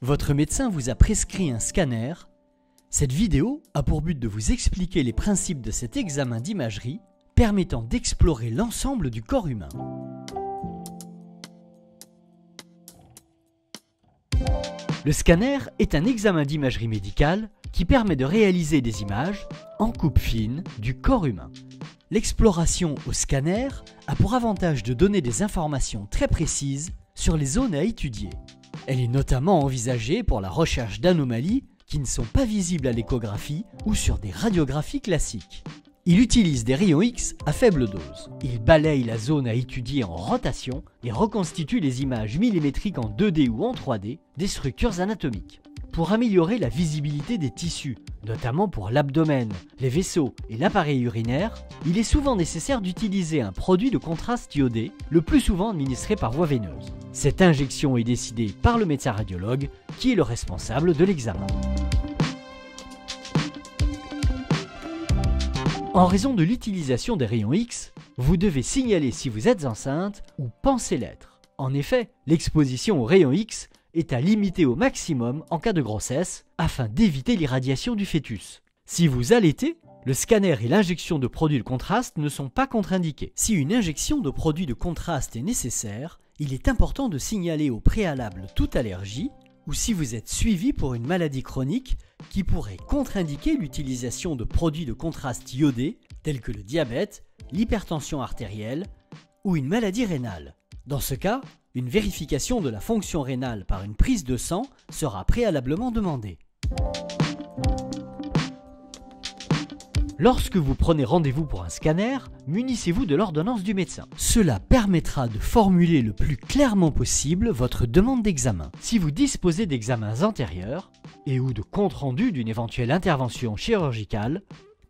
Votre médecin vous a prescrit un scanner. Cette vidéo a pour but de vous expliquer les principes de cet examen d'imagerie permettant d'explorer l'ensemble du corps humain. Le scanner est un examen d'imagerie médicale qui permet de réaliser des images en coupe fine du corps humain. L'exploration au scanner a pour avantage de donner des informations très précises sur les zones à étudier. Elle est notamment envisagée pour la recherche d'anomalies qui ne sont pas visibles à l'échographie ou sur des radiographies classiques. Il utilise des rayons X à faible dose. Il balaye la zone à étudier en rotation et reconstitue les images millimétriques en 2D ou en 3D des structures anatomiques. Pour améliorer la visibilité des tissus, notamment pour l'abdomen, les vaisseaux et l'appareil urinaire, il est souvent nécessaire d'utiliser un produit de contraste iodé, le plus souvent administré par voie veineuse. Cette injection est décidée par le médecin radiologue, qui est le responsable de l'examen. En raison de l'utilisation des rayons X, vous devez signaler si vous êtes enceinte ou pensez l'être. En effet, l'exposition aux rayons X est à limiter au maximum en cas de grossesse afin d'éviter l'irradiation du fœtus. Si vous allaitez, le scanner et l'injection de produits de contraste ne sont pas contre-indiqués. Si une injection de produits de contraste est nécessaire, il est important de signaler au préalable toute allergie ou si vous êtes suivi pour une maladie chronique qui pourrait contre-indiquer l'utilisation de produits de contraste iodés tels que le diabète, l'hypertension artérielle ou une maladie rénale. Dans ce cas, une vérification de la fonction rénale par une prise de sang sera préalablement demandée. Lorsque vous prenez rendez-vous pour un scanner, munissez-vous de l'ordonnance du médecin. Cela permettra de formuler le plus clairement possible votre demande d'examen. Si vous disposez d'examens antérieurs et ou de comptes rendus d'une éventuelle intervention chirurgicale,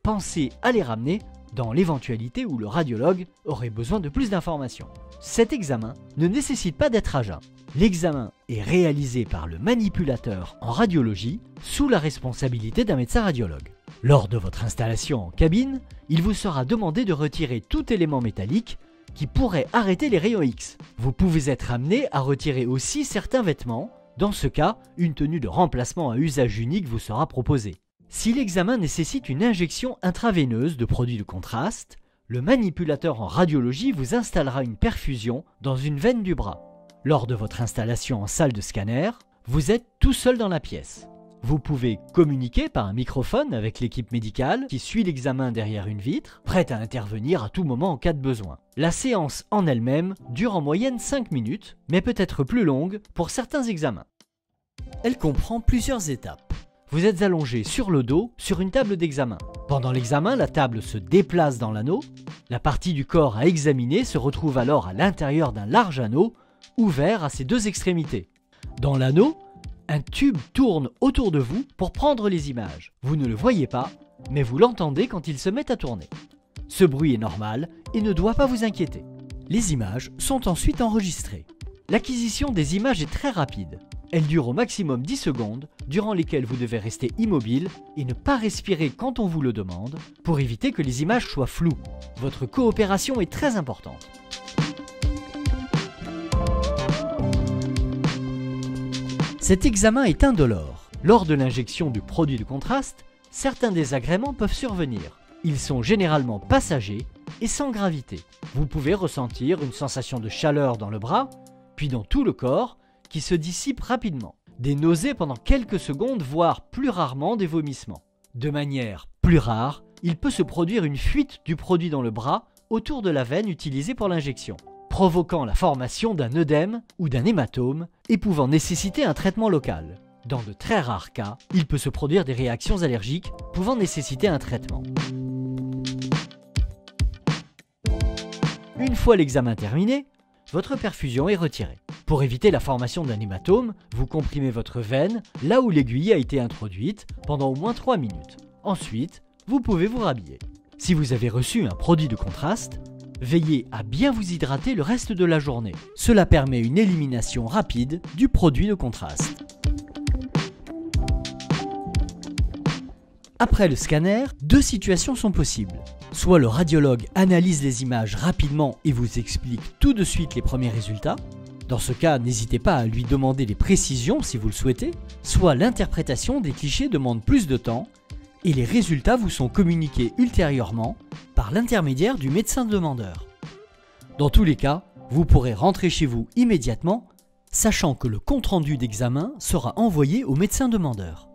pensez à les ramener dans l'éventualité où le radiologue aurait besoin de plus d'informations. Cet examen ne nécessite pas d'être à jeun. L'examen est réalisé par le manipulateur en radiologie sous la responsabilité d'un médecin radiologue. Lors de votre installation en cabine, il vous sera demandé de retirer tout élément métallique qui pourrait arrêter les rayons X. Vous pouvez être amené à retirer aussi certains vêtements. Dans ce cas, une tenue de remplacement à usage unique vous sera proposée. Si l'examen nécessite une injection intraveineuse de produits de contraste, le manipulateur en radiologie vous installera une perfusion dans une veine du bras. Lors de votre installation en salle de scanner, vous êtes tout seul dans la pièce. Vous pouvez communiquer par un microphone avec l'équipe médicale qui suit l'examen derrière une vitre, prête à intervenir à tout moment en cas de besoin. La séance en elle-même dure en moyenne 5 minutes, mais peut être plus longue pour certains examens. Elle comprend plusieurs étapes. Vous êtes allongé sur le dos sur une table d'examen. Pendant l'examen, la table se déplace dans l'anneau. La partie du corps à examiner se retrouve alors à l'intérieur d'un large anneau, ouvert à ses deux extrémités. Dans l'anneau, un tube tourne autour de vous pour prendre les images. Vous ne le voyez pas, mais vous l'entendez quand il se met à tourner. Ce bruit est normal et ne doit pas vous inquiéter. Les images sont ensuite enregistrées. L'acquisition des images est très rapide. Elle dure au maximum 10 secondes, durant lesquelles vous devez rester immobile et ne pas respirer quand on vous le demande, pour éviter que les images soient floues. Votre coopération est très importante. Cet examen est indolore. Lors de l'injection du produit de contraste, certains désagréments peuvent survenir. Ils sont généralement passagers et sans gravité. Vous pouvez ressentir une sensation de chaleur dans le bras, puis dans tout le corps, qui se dissipe rapidement. Des nausées pendant quelques secondes, voire plus rarement des vomissements. De manière plus rare, il peut se produire une fuite du produit dans le bras autour de la veine utilisée pour l'injection, provoquant la formation d'un œdème ou d'un hématome et pouvant nécessiter un traitement local. Dans de très rares cas, il peut se produire des réactions allergiques pouvant nécessiter un traitement. Une fois l'examen terminé, votre perfusion est retirée. Pour éviter la formation d'un hématome, vous comprimez votre veine là où l'aiguille a été introduite pendant au moins 3 minutes. Ensuite, vous pouvez vous rhabiller. Si vous avez reçu un produit de contraste, veillez à bien vous hydrater le reste de la journée. Cela permet une élimination rapide du produit de contraste. Après le scanner, 2 situations sont possibles. Soit le radiologue analyse les images rapidement et vous explique tout de suite les premiers résultats, Dans ce cas, n'hésitez pas à lui demander des précisions si vous le souhaitez, soit l'interprétation des clichés demande plus de temps et les résultats vous sont communiqués ultérieurement par l'intermédiaire du médecin demandeur. Dans tous les cas, vous pourrez rentrer chez vous immédiatement, sachant que le compte-rendu d'examen sera envoyé au médecin demandeur.